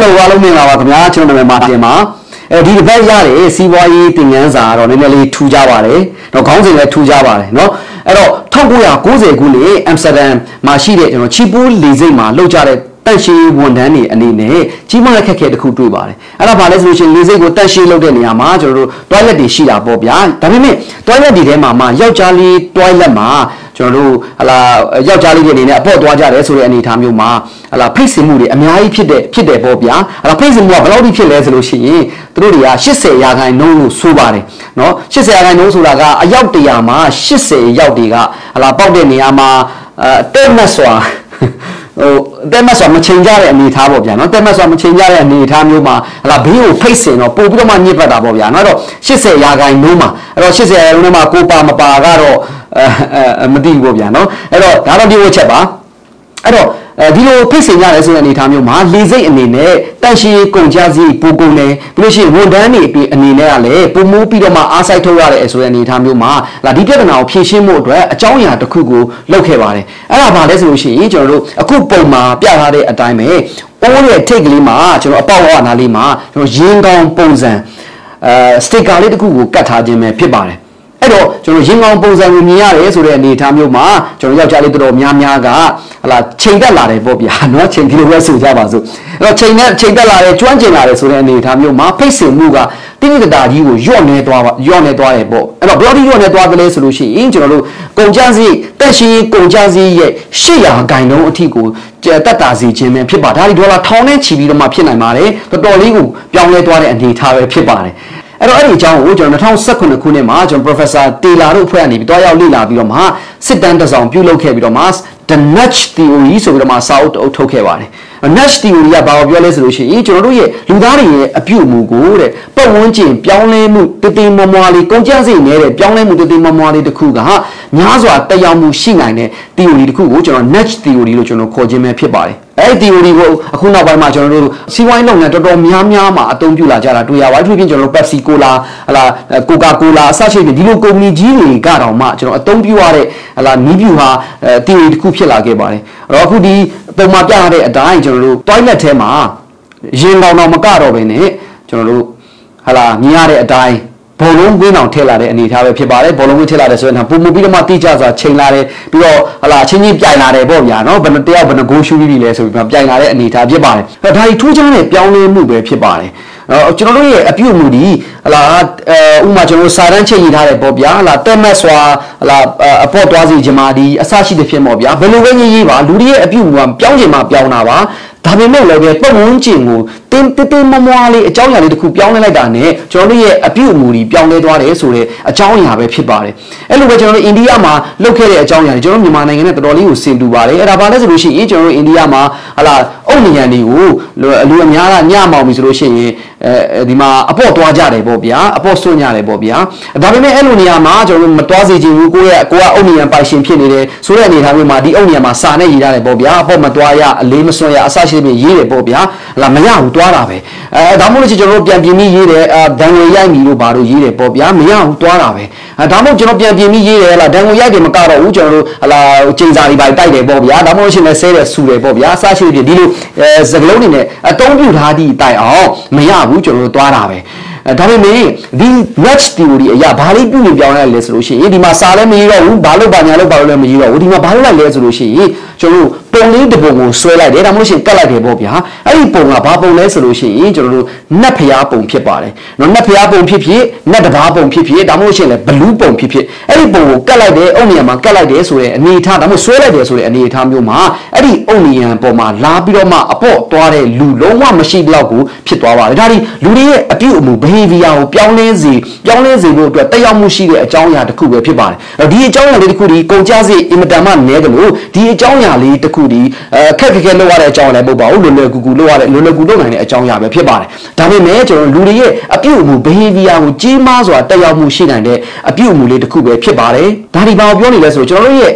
Hello, Alumina, Children Martima. The very yard is CYE thing answer or nearly 2 Javare, no counting at 2 Javare, no? At all, Tonguya, Goze Gule, Amsterdam, Mashide, Chibu, Lizima, Lojare, Tashi, Wondani, and Nene, Chima Kake the Kutu Bari. And about resolution, Lizigo, Tashi, Lodenia, Major, Toilet de Shida Bobia, Tamime, Toilet de Mama, Yojali, Toilema. Yajali in a port water, so anytime you ma, a la prison moody, a mai pide bobia, a la prison more bloody kill resolution, through the she say I know Subari. No, she say I know Sulaga, a yautiyama, she say yautiga, a la Baudeniama, Temaswa. Oh, there must have a change and need Tabobia, there must have a change and need Tamuma, la Bio pacing or Pubuma Nipa Dabobia. No, she say Yaga Numa, or she say Numa Copa Mapagaro. Madigo, no? Ero, I don't do what chaba. Ero, Dilo pacing as anytime you ma, Lizzie and Nene, Tashi, Conjazi, Pugone, Pushi, Wundani, and Nineale, Pumu Pidoma, Asaitora, as anytime you ma, La Dika now, Pishimo, a Jonia, the Kugu, Lokevare. And about resolution, each or a Kupoma, Piahade, a time, only a take lima, a power and lima, Jingon Ponzan, stick a little Kugu, Katajim, Pibare. Edo, Jingon Ponzan, Mia, so any time you ma, Jolly Miamiaga, la Chinda Lare Bobia, not Chinda Resu Javazu. Chinda Lare, Juanjinare, so any time you ma, pacing Muga, think that you, your network, and a bloody your network solution, in general, Gojazi, Tashi, Gojazi, Shia, Gaino, Tiku, Tatazi, Jim, and Pibata, Dola, Tone, Chibi, Mapina Mare, the Doligu, young network and the Tare Pibare. At any John Wood on the town second Kunema, John Professor Tila Rupani, Doya Lila Viloma, sit down the zone, Pulo Kevidomas, the nudge theory, so with my south or Tokewari. A nudge theory about your resolution, each or Ludari, a pew mugu, but one chin, Pione, Titi Momali, Conjazi, Pione, Muti Momali, the Kuga, Nazwa, Tayamu Shingane, theory, the Kugu, or nudge theory, which you know, Kojime Pibari. A theory will, Akuna by my general, see why long at the Miama, don't you la Jara, do ya, I drink general Pepsi Cola, Coca Cola, such a Diluco Niji, got on much, or don't you are a la Nibuha, theory, Kupila Gebari. Rakudi, Pomagare, a dying general, toilet tema, Jingo no Macaro in it, general, Hala, Niare, a dying. Bolong win on Taylor and it have a pibare, Bolong Taylor, so Pumubima teachers are chainare, below a la Chini Pianare, Boviano, but they are go shooting, so we can Pianare and it have Jabari. But I two generally Piano move a pibare. Generally, a few moody, la Umajano Saranche, Bobia, la Temaswa, la Portoisi Jamadi, Asashi de Fiamobia, Belueni, Ludi, a few one, Pianjima, Pianava. Tabino like Pomunching, Tim Mamali, a Johnny to Kupion like Dane, Johnny a few moody, Pione Dware, so a Johnny have a pibare. Elevator Indiama, located a Johnny, Johnny Manning and the Dolly seem to worry, and about resolution, each or Indiama, a la only any woo, Luamiana, Yama, Miss Roshi, the Ma, a port Wajare Bobia, a postoniare Bobia, Davime Eluniama, John Matozi, Goa only and by Chimpini, so any having the only Masane, Bobia, Pomatoya, Limasoya, Asashi. Ye Bobia, La Maya, Duarabe. Damo Genopian Bimi, Dango Yangi, Baru, Ye Bobia, Mia, Duarabe. Damo Genopian Bimi, La Dango Yagi Macaro, Ujaro, La Chinzari by Tide Bobia, Damo Sere Sure Bobia, Sashi, Dilu, Zaglone, a Tongu Hadi, Tai, Maya, Ujaro, Duarabe. Davime, the Rex theory, ya Bali Buliana resolution, the Masala Miro, Balo Banalo Balo Miro, the Mabala resolution, Joe, Pony the Bogo, so like that, I'm wishing Kalade Bobia, I Ponga Babo resolution, Joe, Napia Pon Pipare, no Napia Pon Pipi, Nadaba Pon Pipi, Damotion, Baloo Pon Pipi, Eddie Bogo, Kalade, only a Makalade, so any time, I'm so like this, any time you ma, Eddie only and Poma, Labidoma, a port, Tuare, Luloma, machine logo, Pitwa, Daddy, Ludi, a few behavior, Piaunezi, wrote to Tayamushi, a Jonia the Kuba Pibari. The Jonia the Kudi, Gojazi, Imadama Negalo, the Jonia lead the Kudi, Kakaka Loa Jonia Boba, Lulagudo, and a Jonia Pibari. Tame Major, Ludi, a few behavior, Jimas or Tayamushi, and a few mule the Kuba Pibari. Daddy Babioni,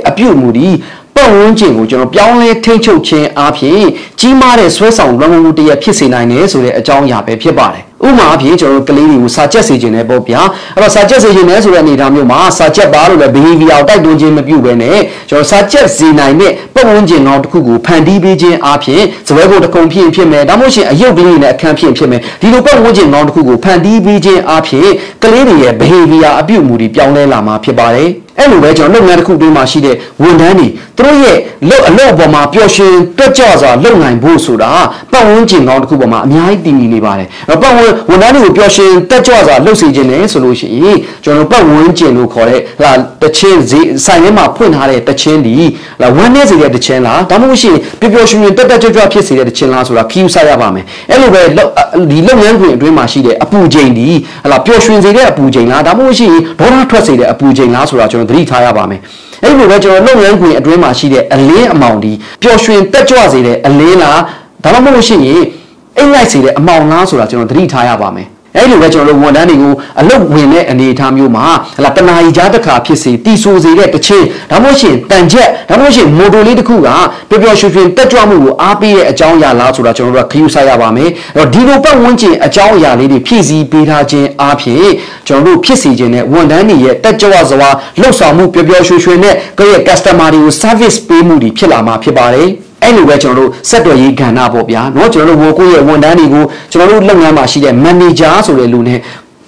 a few moody. ပတ်ဝန်းကျင်ကိုကျွန်တော်ပြောင်းလဲထိန်းချုပ်ခြင်းအပြင်ကြီးမားတဲ့ဆွဲဆောင်လွှမ်းမိုးမှုတရဖြစ်စေနိုင်တယ်ဆိုတဲ့အကြောင်းအရာပဲဖြစ်ပါတယ်။ ဥမာအဖြစ်ကျွန်တော်တို့ကလေးတွေကိုစာချက်စေခြင်းနဲ့ပေါ့ဗျာအဲ့တော့စာချက်စေခြင်းနဲ့ဆိုတဲ့အနေအထားမျိုးမှာစာချက်ပါလို့လည်း behavior တိုက်တွန်းခြင်းမပြုဘဲနဲ့ကျွန်တော်စာချက်စေနိုင်တဲ့ပတ်ဝန်းကျင်ကောင်းတစ်ခုကိုဖန်တီးပေးခြင်းအပြင်ဇပွဲကိုတစ်ခုဖြစ်မယ်ဒါမှမဟုတ်ရှင်အယုတ်ကလေးနဲ့အခန်းဖြစ်မယ်ဒီလိုပတ်ဝန်းကျင်ကောင်းတစ်ခုကိုဖန်တီးပေးခြင်းအပြင်ကလေးတွေရဲ့ behavior အပြုအမူတွေပြောင်းလဲလာမှာဖြစ်ပါတယ်အဲ့လိုပဲကျွန်တော်လုပ်ငန်းတစ်ခုတွင်းမှာရှိတဲ့ဝန်ထမ်းတွေသူတို့ရဲ့အလုပ်ပေါ်မှာပျော်ရွှင်တွက်ကြွစွာလုပ်နိုင်ဖို့ဆိုတာပတ်ဝန်းကျင်ကောင်းတစ်ခုပေါ်မှာအများကြီးတည်နေပါတယ်အဲ့ပတ်ဝန်ထမ်းတွေကိုပျော်ရွှင်တွက်ကြွစွာလုပ်စေခြင်းနဲ့ဆိုလို့ရှိရင်ကျွန်တော်ပတ်ဝန်းကျင်လို့ခေါ်တဲ့တချင်းဆိုင်ထဲမှာဖွင့်ထားတဲ့တချင်းဒီဝမ်းနည်းစေတဲ့တချင်းလားဒါမှမဟုတ်ရှင်ပျော်ပျော်ရွှင်ရွှင်တွက်ကြွဖြစ်စေတဲ့တချင်းလားဆိုတာခီးယူဆရပါမယ်အဲ့လိုပဲဒီလုပ်ငန်းခွင်အတွင်းမှာရှိတဲ့အပူချိန်ဒီပျော်ရွှင်စေတဲ့အပူချိန်လားဒါမှမဟုတ်ရှင်ဒေါသထွက်စေတဲ့အပူချိန်လားဆိုတာကျွန်တော်သတိထားရပါမယ်အဲ့လိုပဲကျွန်တော်လုပ်ငန်းခွင်အတွင်းမှာရှိတဲ့အလင်းအမောင်ဒီပျော်ရွှင်တက်ကြွစေတဲ့အလင်းလားဒါမှမဟုတ်ရှင်အိမ်လိုက်စေတဲ့အမောင်လားဆိုတာကျွန်တော်သတိထားရပါမယ်အဲ့လိုပဲကျွန်တော်တို့ဝန်ထမ်းတွေကိုအလုပ်ဝင်တဲ့အနေအထားမျိုးမှာတနာရီကြားတစ်ခါဖြစ်စေတီဆိုစေတဲ့တချင်းဒါမှမဟုတ်ရှင်တန်ချက်ဒါမှမဟုတ်ရှင်မိုတိုလေးတစ်ခုကပျော်ပျော်ရွှင်ရွှင်တက်ကြွမှုကိုအားပေးတဲ့အကြောင်းအရာလားဆိုတာကျွန်တော်တို့ကခယူဆရပါမယ်အဲ့တော့ဒီလိုပတ်ဝန်းကျင်အကြောင်းအရာလေးတွေဖြည့်ဆည်းပေးထားခြင်းအားဖြင့်ကျွန်တော်တို့ဖြစ်စေခြင်းနဲ့ဝန်ထမ်းတွေရဲ့တက်ကြွစွာလှုပ်ဆောင်မှုပျော်ပျော်ရွှင်ရွှင်နဲ့ကိုယ့်ရဲ့ customer တွေကို service ပေးမှုတွေဖြစ်လာမှာဖြစ်ပါတယ်အဲ့လိုပဲကျွန်တော်တို့စက်တော်ရေးကဏ္ဍပေါ့ဗျာเนาะကျွန်တော်တို့ကိုယ့်ရဲ့ဝန်ထမ်းတွေကိုကျွန်တော်တို့လုပ်ငန်းမှာရှိတဲ့ manager ဆိုတဲ့လူနဲ့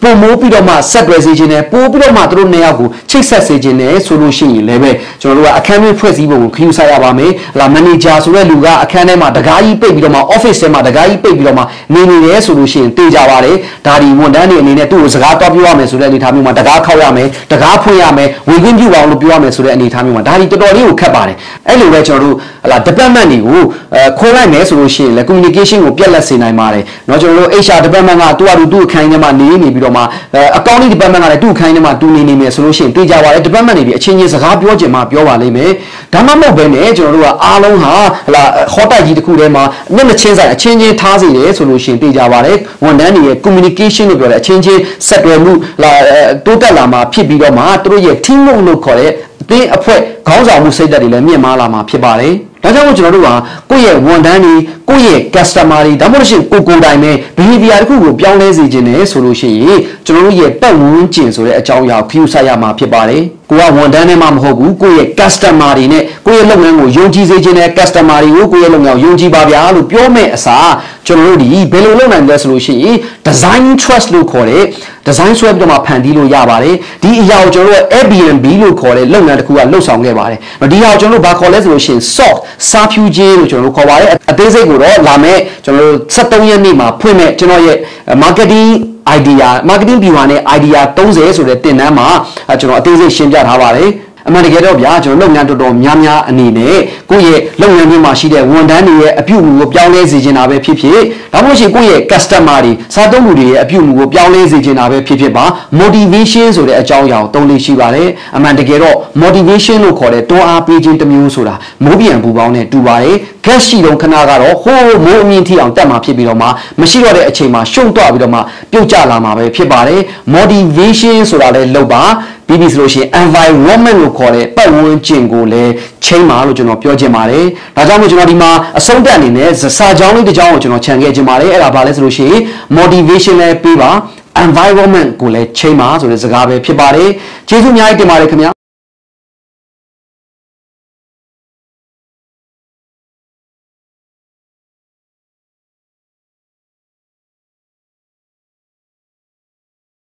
ပုံမိုးပြီးတော့မှဆက်တွယ်စေခြင်းနဲ့ပို့ပြီးတော့မှသူတို့နှစ်ယောက်ကိုချိတ်ဆက်စေခြင်းနဲ့ဆိုလို့ရှိရင်လည်းပဲကျွန်တော်တို့ကအခန်းတွင်းဖွဲ့စည်းပုံကိုခယူဆရပါမယ်။မန်နေဂျာဆိုတဲ့လူကအခန်းထဲမှာတကားကြီးပိတ်ပြီးတော့မှ office ထဲမှာတကားကြီးပိတ်ပြီးတော့မှနေနေတယ်ဆိုလို့ရှိရင်သိကြပါတယ်။ဒါဒီဝန်ထမ်းတွေအနေနဲ့သူ့ကိုစကားတောက်ပြောရမယ်ဆိုတဲ့အနေအထားမျိုးမှာတကားခောက်ရမယ်တကားဖွင့်ရမယ်ဝင်ခွင့်ပြုအောင်လို့ပြောရမယ်ဆိုတဲ့အနေအထားမျိုးမှာဒါဒီတော်တော်လေးကိုခက်ပါတယ်။အဲ့လိုပဲကျွန်တော်တို့department တွေကိုခေါ်လိုက်မယ်ဆိုလို့ရှိရင်လည်း communication ကိုပြက်လက်စေနိုင်ပါတယ်။เนาะကျွန်တော်တို့ HR department ကသူ့အခန်းထဲမှာနေပြီးတော့မှaccounting department ကလည်းသူ့ခိုင်းထဲမှာတူနေမယ်ဆိုလို့ရှိရင်တွေ့ကြပါလေ department တွေအချင်းချင်းစကားပြောချင်မှပြောပါလိမ့်မယ်ဒါမှမဟုတ်ဘဲနဲ့ကျွန်တော်တို့ကအားလုံးဟာဟောတိုက်ကြီးတစ်ခုထဲမှာမျက်နှာချင်းဆိုင်အချင်းချင်းထားစေတယ်ဆိုလို့ရှိရင်တွေ့ကြပါလေဝန်ထမ်းတွေရဲ့ communication လို့ပြောတဲ့အချင်းချင်းဆက်သွယ်မှုတိုးတက်လာမှာဖြစ်ပြီးတော့မှသူတို့ရဲ့ team work လို့ခေါ်တဲ့အသင်းအဖွဲ့ခေါင်းဆောင်မှုစိတ်ဓာတ်တွေလည်းမြင့်မားလာမှာဖြစ်ပါတယ်ဒါကြောင့်မို့ကျွန်တော်တို့ကကိုယ့်ရဲ့ဝန်ထမ်းတွေကိုယ့်ရဲ့ customer တွေဒါမှမဟုတ်ရှင်ကိုယ်တိုင်ပဲ behavior တစ်ခုကိုပြောင်းလဲစေခြင်းနဲ့ဆိုလို့ရှိရင်ကျွန်တော်တို့ရဲ့ပတ်ဝန်းကျင်ဆိုတဲ့အကြောင်းအရာကို view ဆက်ရမှာဖြစ်ပါတယ်ကိုကဝန်ထမ်းနဲ့မှမဟုတ်ဘူးကိုယ့်ရဲ့ customer တွေနဲ့ကိုယ့်ရဲ့လုပ်ငန်းကိုယုံကြည်စေခြင်းနဲ့ customer တွေကိုကိုယ့်ရဲ့လုပ်ငန်းကိုယုံကြည်ပါဗျာလို့ပြောမဲ့အစားကျွန်တော်တို့ဒီဘယ်လိုလုပ်နိုင်လဲဆိုလို့ရှိရင် design trust လို့ခေါ်တဲ့ design ဆွဲပြီးတော့မှဖန်တီးလို့ရပါတယ်ဒီအရာကိုကျွန်တော်တို့ Airbnb လို့ခေါ်တဲ့လုပ်ငန်းတစ်ခုကလှုပ်ဆောင်ခဲ့ပါတယ်ဒီဟာကိုကျွန်တော်တို့ဘာခေါ်လဲဆိုလို့ရှိရင် soft စားဖြူခြင်းလို့ကျွန်တော်တို့ခေါ်ပါတယ်အသေးစိတ်ကိုတော့လာမဲ့ကျွန်တော်တို့73ရက်နေ့မှာဖွင့်မဲ့ကျွန်တော်ရဲ့ marketing viewer နဲ့ idea 30ဆိုတဲ့တင်နန်းမှာကျွန်တော်အသေးစိတ်ရှင်းပြထားပါတယ်အမှန်တကယ်တော့ဗျာကျွန်တော်လုပ်ငန်းတော်တော်များများအနေနဲ့ကိုယ့်ရဲ့လုပ်ငန်းတွေမှာရှိတဲ့ဝန်ထမ်းတွေရဲ့အပြုအမူကိုပြောင်းလဲစေချင်တာပဲဖြစ်ဖြစ်ဒါမှမဟုတ်ရှင်ကိုယ့်ရဲ့ customer တွေစားသုံးသူတွေရဲ့အပြုအမူကိုပြောင်းလဲစေချင်တာပဲဖြစ်ဖြစ်ပါ motivation ဆိုတဲ့အကြောင်းအရာကိုသုံးလေးရှိပါတယ်အမှန်တကယ်တော့ motivation လို့ခေါ်တဲ့တွန်းအားပေးခြင်းတစ်မျိုးဆိုတာမိုးပြန်ပူပေါင်းနဲ့တူပါတယ် gas ရှိတော့ခဏကတော့ဟိုးမိုးအမြင့်ထိအောင်တက်မှာဖြစ်ပြီးတော့မှမရှိတော့တဲ့အချိန်မှာရှုံ့သွားပြီးတော့မှပြုတ်ကျလာမှာပဲဖြစ်ပါတယ် motivation ဆိုတာလည်းလုပ်ပါပြီးပြီဆိုလို့ရှိရင် environment လို့ခေါ်တဲ့ပတ်ဝန်းကျင်ကိုလည်းချိန်ပါလို့ကျွန်တော်ပြောချင်ပါတယ်ဒါကြောင့်မို့ကျွန်တော်ဒီမှာအဆုံးသတ်အနေနဲ့စာကြောင်းလေးတစ်ကြောင်းကိုကျွန်တော်ခြံခဲ့ချင်ပါတယ်အဲ့ဒါဘာလဲဆိုလို့ရှိရင် motivation လည်းပေးပါ environment ကိုလည်းချိန်ပါဆိုတဲ့စကားပဲဖြစ်ပါတယ်ကျေးဇူးအများကြီးတင်ပါတယ်ခင်ဗျာ